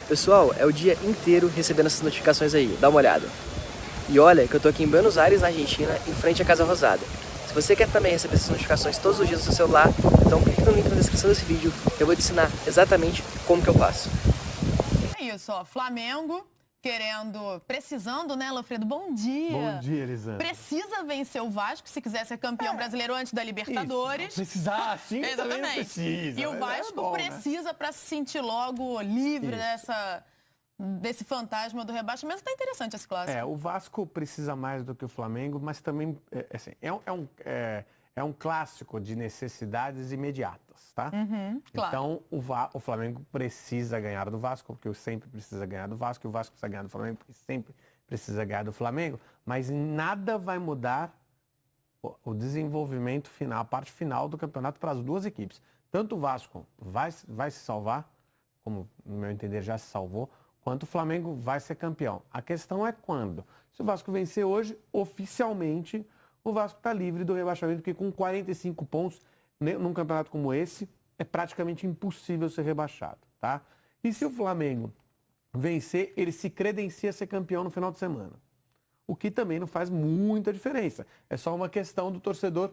Pessoal, é o dia inteiro recebendo essas notificações aí, dá uma olhada. E olha que eu tô aqui em Buenos Aires, na Argentina, em frente à Casa Rosada. Se você quer também receber essas notificações todos os dias no seu celular, então clique no link na descrição desse vídeo, que eu vou te ensinar exatamente como que eu faço. É isso, ó, Flamengo precisando, né, Lofredo? Bom dia. Bom dia, Elisandra. Precisa vencer o Vasco se quiser ser campeão brasileiro antes da Libertadores. Isso, precisar assim também não precisa. E o Vasco bom, precisa, para se sentir logo livre desse fantasma do rebaixamento. Tá interessante esse clássico. O Vasco precisa mais do que o Flamengo, mas também assim, é um clássico de necessidades imediatas, tá? Claro. Então, o Flamengo precisa ganhar do Vasco, porque o sempre precisa ganhar do Vasco, e o Vasco precisa ganhar do Flamengo, porque sempre precisa ganhar do Flamengo, mas nada vai mudar o desenvolvimento final, a parte final do campeonato para as duas equipes. Tanto o Vasco vai se salvar, como, no meu entender, já se salvou, quanto o Flamengo vai ser campeão. A questão é quando. Se o Vasco vencer hoje, oficialmente, o Vasco está livre do rebaixamento, porque com 45 pontos, num campeonato como esse, é praticamente impossível ser rebaixado, tá? E se o Flamengo vencer, ele se credencia a ser campeão no final de semana. O que também não faz muita diferença. É só uma questão do torcedor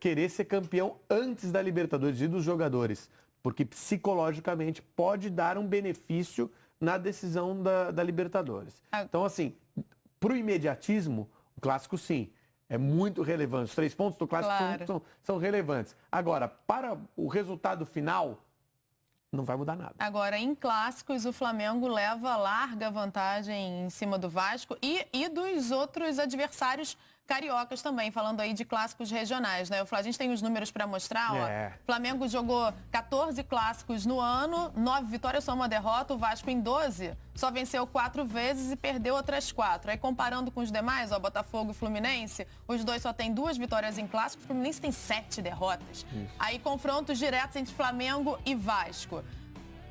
querer ser campeão antes da Libertadores e dos jogadores, porque psicologicamente pode dar um benefício na decisão da Libertadores. Então, assim, para o imediatismo, o clássico sim, é muito relevante. Os 3 pontos do clássico são relevantes. Agora, para o resultado final, não vai mudar nada. Agora, em clássicos, o Flamengo leva larga vantagem em cima do Vasco e dos outros adversários cariocas também, falando aí de clássicos regionais, né? A gente tem os números para mostrar, ó. O Flamengo jogou 14 clássicos no ano, 9 vitórias, só uma derrota. O Vasco em 12 só venceu 4 vezes e perdeu outras 4. Aí comparando com os demais, ó, Botafogo e Fluminense, os dois só têm 2 vitórias em clássicos, o Fluminense tem 7 derrotas. Isso. Aí confrontos diretos entre Flamengo e Vasco.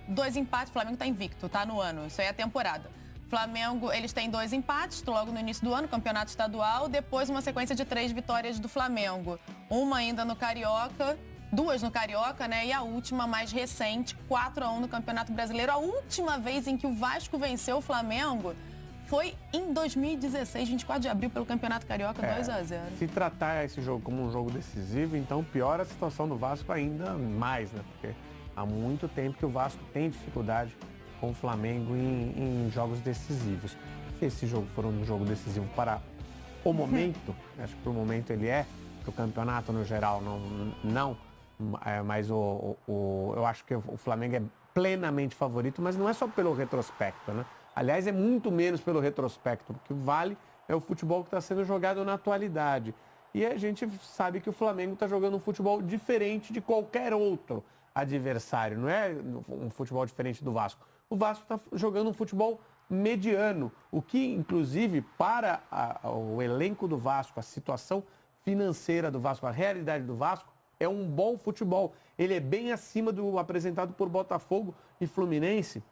2 empates, o Flamengo tá invicto, tá no ano, isso aí é a temporada. Flamengo, eles têm 2 empates logo no início do ano, campeonato estadual, depois uma sequência de 3 vitórias do Flamengo. Uma ainda no Carioca, 2 no Carioca, né? E a última mais recente, 4-1 no Campeonato Brasileiro. A última vez em que o Vasco venceu o Flamengo foi em 2016, 24 de abril, pelo Campeonato Carioca, 2-0. Se tratar esse jogo como um jogo decisivo, então piora a situação do Vasco ainda mais, né? Porque há muito tempo que o Vasco tem dificuldade com o Flamengo em jogos decisivos. Se esse jogo for um jogo decisivo para o momento, acho que para o momento ele que o campeonato no geral não, mas eu acho que o Flamengo é plenamente favorito, mas não é só pelo retrospecto, né? Aliás, é muito menos pelo retrospecto, porque vale é o futebol que está sendo jogado na atualidade. E a gente sabe que o Flamengo está jogando um futebol diferente de qualquer outro adversário, não é um futebol diferente do Vasco. O Vasco está jogando um futebol mediano, o que, inclusive, para o elenco do Vasco, a situação financeira do Vasco, a realidade do Vasco, é um bom futebol. Ele é bem acima do apresentado por Botafogo e Fluminense,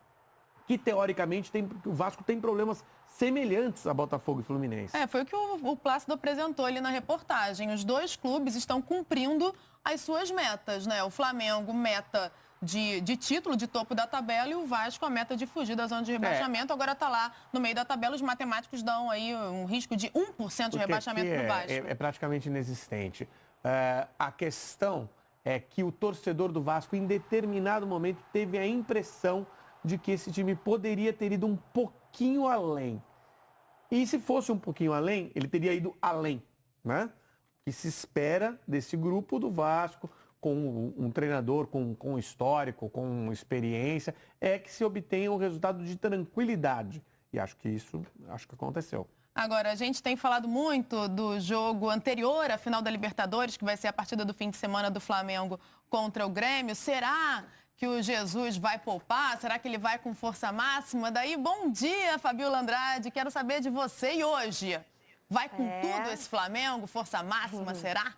que, teoricamente, o Vasco tem problemas semelhantes a Botafogo e Fluminense. Foi o que o Plácido apresentou ali na reportagem. Os dois clubes estão cumprindo as suas metas, né? O Flamengo, meta de título, de topo da tabela, e o Vasco a meta de fugir da zona de rebaixamento. Agora está lá no meio da tabela, os matemáticos dão aí um risco de 1% de rebaixamento para o Vasco. É praticamente inexistente. A questão é que o torcedor do Vasco, em determinado momento, teve a impressão de que esse time poderia ter ido um pouquinho além. E se fosse um pouquinho além, ele teria ido além, né? O que se espera desse grupo do Vasco, com um treinador com histórico, com experiência, é que se obtenha um resultado de tranquilidade. E acho que aconteceu. Agora, a gente tem falado muito do jogo anterior à final da Libertadores, que vai ser a partida do fim de semana do Flamengo contra o Grêmio. Será que o Jesus vai poupar? Será que ele vai com força máxima? Daí, bom dia, Fabiola Andrade. Quero saber de você. E hoje, vai com tudo esse Flamengo? Força máxima, será?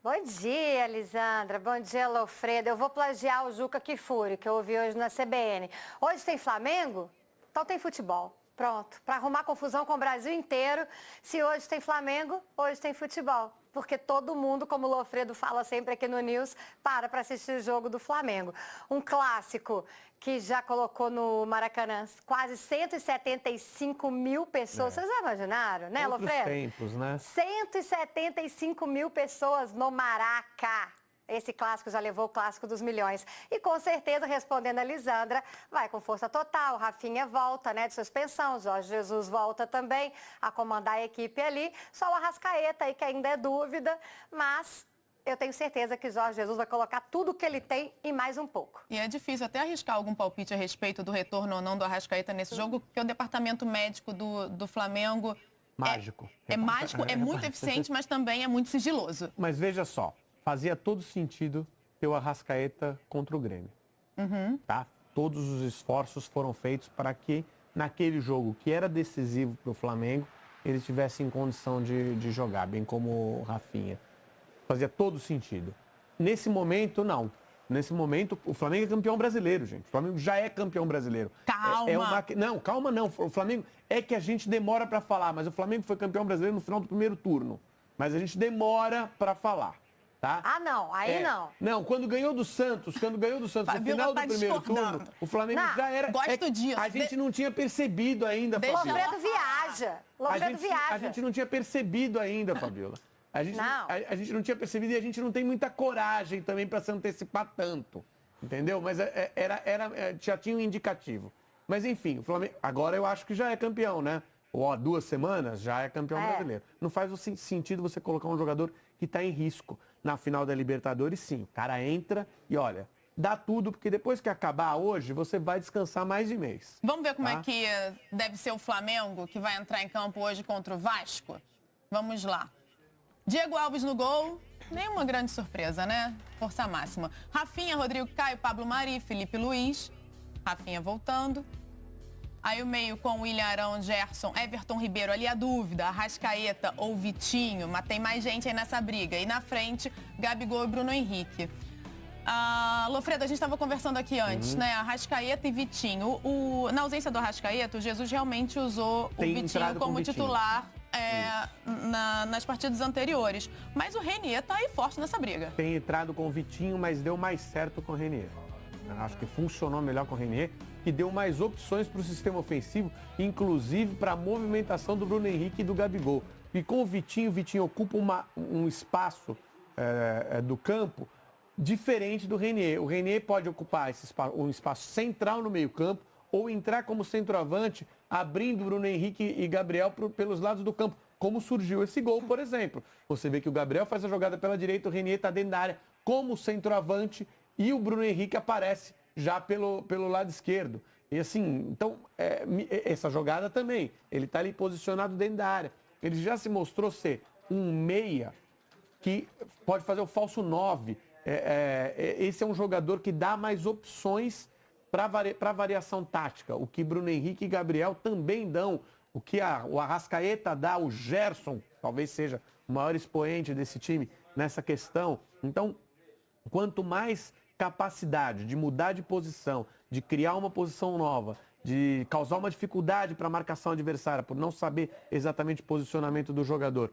Bom dia, Lisandra. Bom dia, Lofredo. Eu vou plagiar o Juca Kfouri, que eu ouvi hoje na CBN. Hoje tem Flamengo? Então tem futebol. Pronto. Para arrumar confusão com o Brasil inteiro. Se hoje tem Flamengo, hoje tem futebol. porque todo mundo, como o Lofredo fala sempre aqui no News, para assistir o jogo do Flamengo. Um clássico que já colocou no Maracanã quase 175 mil pessoas. Vocês já imaginaram, né, Outros Lofredo? tempos, né? 175 mil pessoas no Maraca. Esse clássico já levou o clássico dos milhões. E com certeza, respondendo a Lisandra, vai com força total. Rafinha volta, né, de suspensão. Jorge Jesus volta também a comandar a equipe ali. Só o Arrascaeta aí que ainda é dúvida, mas eu tenho certeza que Jorge Jesus vai colocar tudo o que ele tem e mais um pouco. E é difícil até arriscar algum palpite a respeito do retorno ou não do Arrascaeta nesse jogo, porque o departamento médico do Flamengo Mágico. é mágico, é muito eficiente, mas também é muito sigiloso. Mas veja só, fazia todo sentido ter o Arrascaeta contra o Grêmio. Tá? Todos os esforços foram feitos para que, naquele jogo que era decisivo para o Flamengo, ele estivesse em condição de jogar, bem como o Rafinha. Fazia todo sentido. Nesse momento, não. Nesse momento, o Flamengo é campeão brasileiro, gente. O Flamengo já é campeão brasileiro. Calma! Não, calma não. O Flamengo é que a gente demora para falar, mas o Flamengo foi campeão brasileiro no final do primeiro turno. Mas a gente demora para falar. Tá? Ah, não. Aí não. Não, quando ganhou do Santos no final do primeiro turno, o Flamengo Não, já era... gosto disso. A gente não tinha percebido ainda, Deixa Fabiola. Lofredo viaja. Lofredo viaja. A gente não tinha percebido ainda, Fabiola. A gente não tinha percebido e a gente não tem muita coragem também para se antecipar tanto. Entendeu? Mas já tinha um indicativo. Mas enfim, o Flamengo agora eu acho que já é campeão, né? Ou há 2 semanas já é campeão brasileiro. Não faz sentido você colocar um jogador que está em risco na final da Libertadores, sim. O cara entra e olha, dá tudo, porque depois que acabar hoje, você vai descansar mais de mês. Vamos ver como é que deve ser o Flamengo, que vai entrar em campo hoje contra o Vasco? Vamos lá. Diego Alves no gol, nenhuma grande surpresa, né? Força máxima. Rafinha, Rodrigo Caio, Pablo Mari, Felipe Luiz. Rafinha voltando. Aí o meio com William Arão, Gerson, Everton Ribeiro, ali a dúvida, Arrascaeta ou Vitinho, mas tem mais gente aí nessa briga. E na frente, Gabigol e Bruno Henrique. Lofredo, a gente estava conversando aqui antes, né? Arrascaeta e Vitinho. Na ausência do Arrascaeta, o Jesus realmente usou o Vitinho como titular nas partidas anteriores. Mas o Renier tá aí forte nessa briga. Tem entrado com o Vitinho, mas deu mais certo com o Renier. Eu acho que funcionou melhor com o Renier, que deu mais opções para o sistema ofensivo, inclusive para a movimentação do Bruno Henrique e do Gabigol. E com o Vitinho ocupa um espaço do campo diferente do Renier. O Renier pode ocupar um espaço central no meio-campo ou entrar como centroavante, abrindo Bruno Henrique e Gabriel pelos lados do campo, como surgiu esse gol, por exemplo. Você vê que o Gabriel faz a jogada pela direita, o Renier está dentro da área como centroavante e o Bruno Henrique aparece já pelo lado esquerdo. E assim, então, essa jogada também, ele está ali posicionado dentro da área. Ele já se mostrou ser um meia que pode fazer o falso 9. Esse é um jogador que dá mais opções para variação tática. O que Bruno Henrique e Gabriel também dão. O que o Arrascaeta dá, o Gerson, talvez seja o maior expoente desse time nessa questão. Então, quanto mais capacidade de mudar de posição, de criar uma posição nova, de causar uma dificuldade para a marcação adversária, por não saber exatamente o posicionamento do jogador,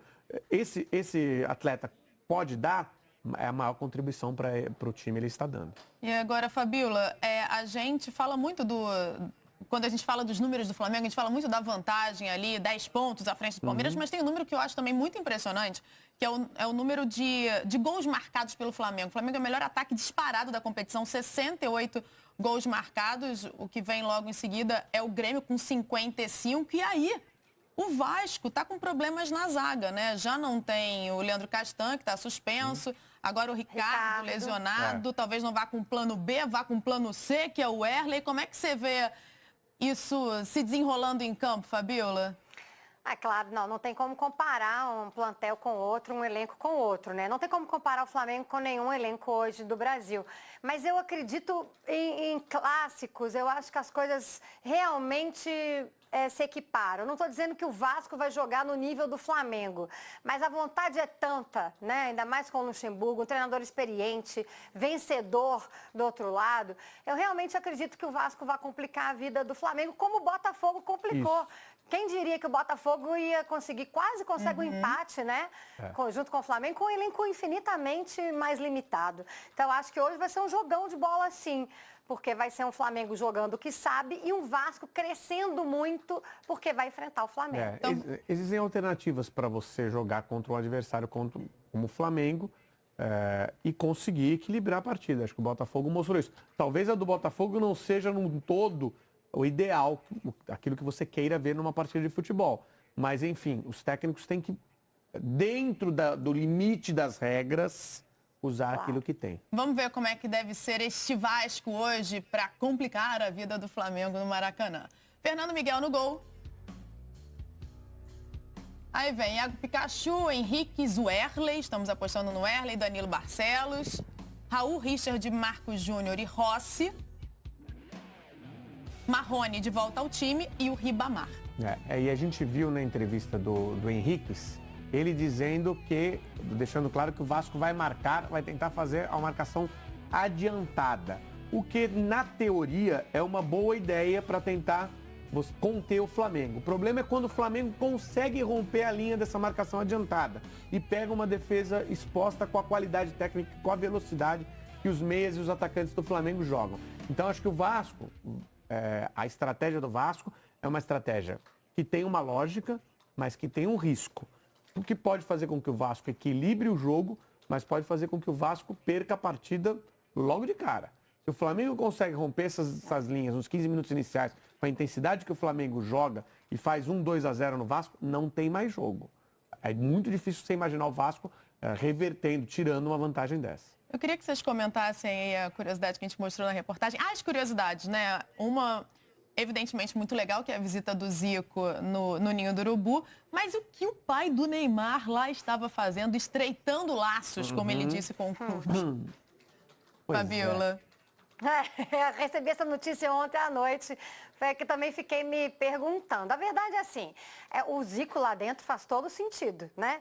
esse atleta pode dar, é a maior contribuição para o time ele está dando. E agora, Fabiola, a gente fala muito quando a gente fala dos números do Flamengo, a gente fala muito da vantagem ali, 10 pontos à frente do Palmeiras, mas tem um número que eu acho também muito impressionante, que é o número de gols marcados pelo Flamengo. O Flamengo é o melhor ataque disparado da competição, 68 gols marcados. O que vem logo em seguida é o Grêmio com 55. E aí, o Vasco está com problemas na zaga, né? Já não tem o Leandro Castan, que está suspenso. Agora o Ricardo lesionado. Talvez não vá com plano B, vá com plano C, que é o Erley. Como é que você vê isso se desenrolando em campo, Fabiola? Claro, não tem como comparar um plantel com outro, um elenco com outro, né? Não tem como comparar o Flamengo com nenhum elenco hoje do Brasil. Mas eu acredito em clássicos, eu acho que as coisas realmente se equiparam. Eu não estou dizendo que o Vasco vai jogar no nível do Flamengo, mas a vontade é tanta, né? Ainda mais com o Luxemburgo, um treinador experiente, vencedor do outro lado. Eu realmente acredito que o Vasco vai complicar a vida do Flamengo, como o Botafogo complicou. Quem diria que o Botafogo ia conseguir, quase consegue um empate, né? Junto com o Flamengo, com um elenco infinitamente mais limitado. Então, acho que hoje vai ser um jogão de bola, sim. Porque vai ser um Flamengo jogando o que sabe e um Vasco crescendo muito porque vai enfrentar o Flamengo. Existem alternativas para você jogar contra um adversário como o Flamengo e conseguir equilibrar a partida. Acho que o Botafogo mostrou isso. Talvez a do Botafogo não seja num todo o ideal, aquilo que você queira ver numa partida de futebol. Mas, enfim, os técnicos têm que, dentro do limite das regras, usar aquilo que tem. Vamos ver como é que deve ser este Vasco hoje para complicar a vida do Flamengo no Maracanã. Fernando Miguel no gol. Aí vem Iago Pikachu, Henrique Zuerley, estamos apostando no Erley, Danilo Barcelos, Raul, Richard, Marcos Júnior e Rossi. Marrone de volta ao time e o Ribamar. E a gente viu na entrevista do Henriques, ele dizendo que, deixando claro que o Vasco vai tentar fazer a marcação adiantada. O que, na teoria, é uma boa ideia para tentar conter o Flamengo. O problema é quando o Flamengo consegue romper a linha dessa marcação adiantada e pega uma defesa exposta com a qualidade técnica, com a velocidade que os meias e os atacantes do Flamengo jogam. Então, acho que o Vasco... a estratégia do Vasco é uma estratégia que tem uma lógica, mas que tem um risco. O que pode fazer com que o Vasco equilibre o jogo, mas pode fazer com que o Vasco perca a partida logo de cara. Se o Flamengo consegue romper essas linhas nos 15 minutos iniciais, com a intensidade que o Flamengo joga e faz 2-0 no Vasco, não tem mais jogo. É muito difícil você imaginar o Vasco revertendo, tirando uma vantagem dessa. Eu queria que vocês comentassem aí a curiosidade que a gente mostrou na reportagem. As curiosidades, né? Uma, evidentemente, muito legal, que é a visita do Zico no Ninho do Urubu. Mas o que o pai do Neymar lá estava fazendo, estreitando laços, como ele disse com o clube? Fabiola. Recebi essa notícia ontem à noite, foi que também fiquei me perguntando. A verdade é assim, o Zico lá dentro faz todo sentido, né?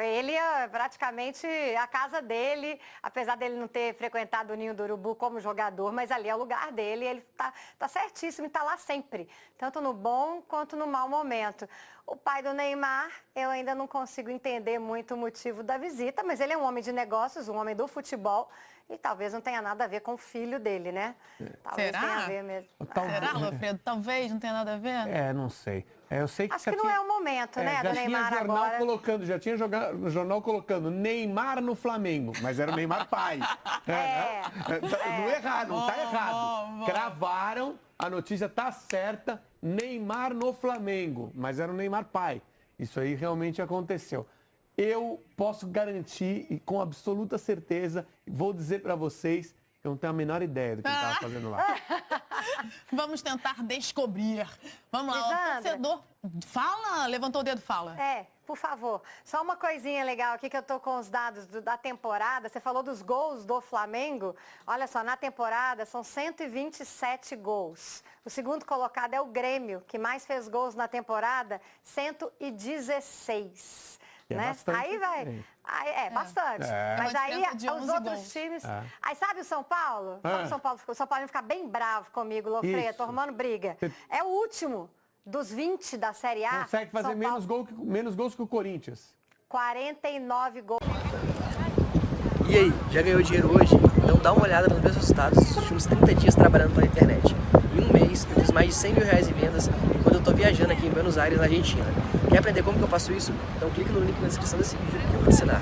Ele é praticamente a casa dele, apesar dele não ter frequentado o Ninho do Urubu como jogador, mas ali é o lugar dele, ele tá certíssimo e tá lá sempre, tanto no bom quanto no mau momento. O pai do Neymar, eu ainda não consigo entender muito o motivo da visita, mas ele é um homem de negócios, um homem do futebol, e talvez não tenha nada a ver com o filho dele, né? Talvez Será? tenha a ver mesmo. Será, Lofredo? Talvez não tenha nada a ver? Não sei. Eu sei que acho que não é o momento, né, do Neymar agora. Já tinha jornal colocando Neymar no Flamengo, mas era o Neymar pai. Não tá errado. Cravaram, a notícia tá certa, Neymar no Flamengo, mas era o Neymar pai. Isso aí realmente aconteceu. Eu posso garantir e com absoluta certeza, vou dizer para vocês, que eu não tenho a menor ideia do que ele estava fazendo lá. Vamos tentar descobrir. Vamos lá, o torcedor. Fala, levantou o dedo, fala. Por favor. Só uma coisinha legal aqui que eu tô com os dados da temporada. Você falou dos gols do Flamengo. Olha só, na temporada são 127 gols. O segundo colocado é o Grêmio, que mais fez gols na temporada, 116. Né? Aí vai. Bastante. Mas aí os outros times. Aí sabe o São Paulo? Sabe o São Paulo vai ficar bem bravo comigo, Lofredo, tô arrumando briga. É o último dos 20 da Série A. Consegue fazer menos gols que o Corinthians. 49 gols. E aí, já ganhou dinheiro hoje? Então dá uma olhada nos meus resultados dos últimos 30 dias trabalhando pela internet. Em um mês, eu fiz mais de R$100 mil em vendas enquanto eu tô viajando aqui em Buenos Aires, na Argentina. Quer aprender como que eu faço isso? Então clica no link na descrição desse vídeo que eu vou te ensinar.